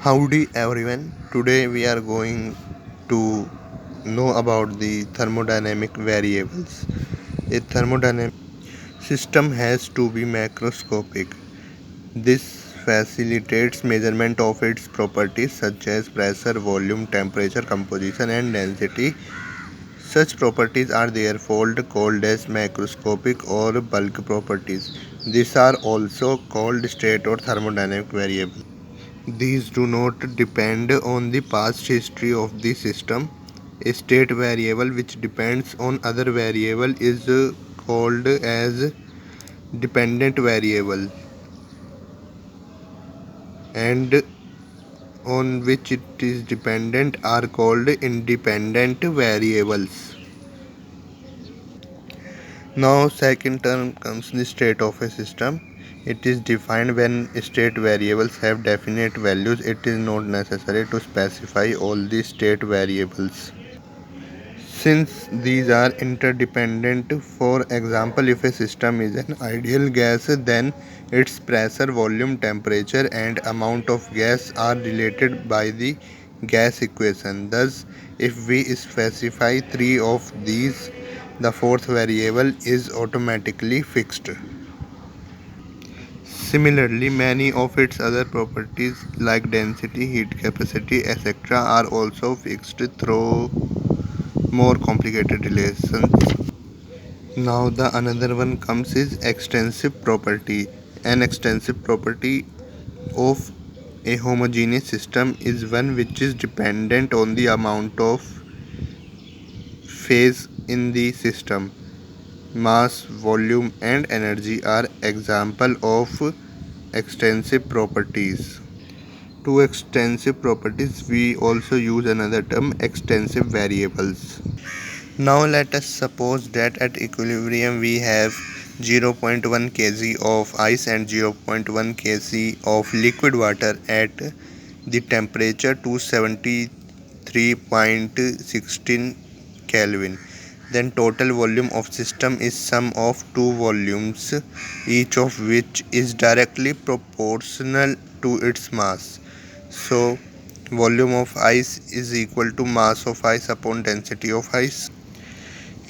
Howdy everyone. Today we are going to know about the thermodynamic variables. A thermodynamic system has to be macroscopic. This facilitates measurement of its properties such as pressure, volume, temperature, composition and density. Such properties are therefore called as macroscopic or bulk properties. These are also called state or thermodynamic variables. These do not depend on the past history of the system. A state variable which depends on other variable is called as dependent variable, and on which it is dependent are called independent variables. Now second term comes the state of a system. It is defined when state variables have definite values. It is not necessary to specify all the state variables, since these are interdependent. For example, if a system is an ideal gas, then its pressure, volume, temperature, and amount of gas are related by the gas equation. Thus, if we specify three of these, the fourth variable is automatically fixed. Similarly, many of its other properties like density, heat capacity, etc., are also fixed through more complicated relations. Now the another one comes is extensive property. An extensive property of a homogeneous system is one which is dependent on the amount of phase in the system. Mass, volume and energy are example of extensive properties. To extensive properties we also use another term, extensive variables. Now let us suppose that at equilibrium we have 0.1 kg of ice and 0.1 kg of liquid water at the temperature 273.16 Kelvin. Then total volume of system is sum of two volumes, each of which is directly proportional to its mass. So volume of ice is equal to mass of ice upon density of ice.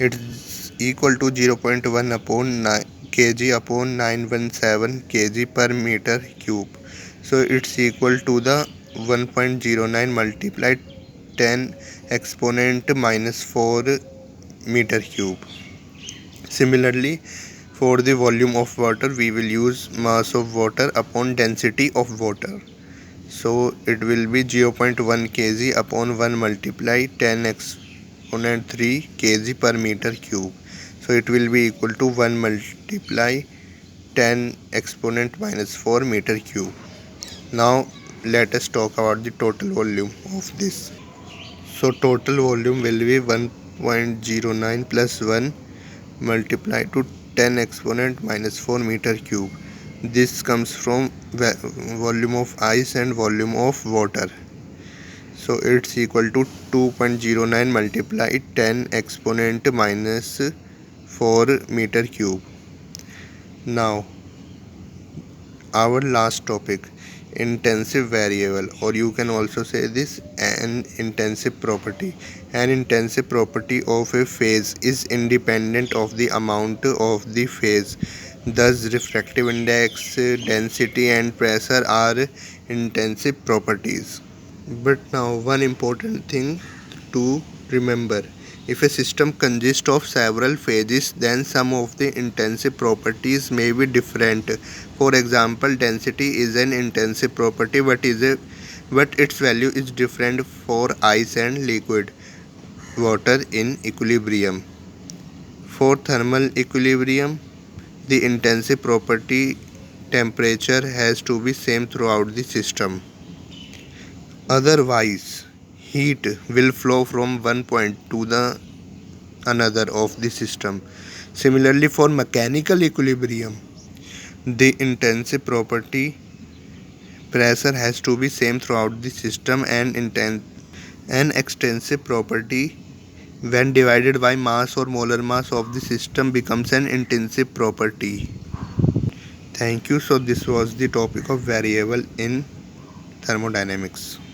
It is equal to 0.1 upon 9 kg upon 917 kg per meter cube. So it's equal to the 1.09 multiplied 10 exponent minus 4 meter cube. Similarly, for the volume of water we will use mass of water upon density of water. So it will be 0.1 kg upon 1 multiply 10 exponent 3 kg per meter cube. So it will be equal to 1 multiply 10 exponent minus 4 meter cube. Now let us talk about the total volume of this. So total volume will be 1.09 plus 1 multiply to 10 exponent minus 4 meter cube. This comes from volume of ice and volume of water. So it's equal to 2.09 multiply 10 exponent minus 4 meter cube. Now our last topic, intensive variable, or you can also say this an intensive property. An intensive property of a phase is independent of the amount of the phase. Thus refractive index, density and pressure are intensive properties. But now one important thing to remember, if a system consists of several phases, then some of the intensive properties may be different. For example, density is an intensive property but its value is different for ice and liquid water in equilibrium. For thermal equilibrium, the intensive property temperature has to be same throughout the system. Otherwise, heat will flow from one point to the another of the system. Similarly, for mechanical equilibrium, the intensive property pressure has to be same throughout the system, and an extensive property when divided by mass or molar mass of the system becomes an intensive property. Thank you. So this was the topic of variable in thermodynamics.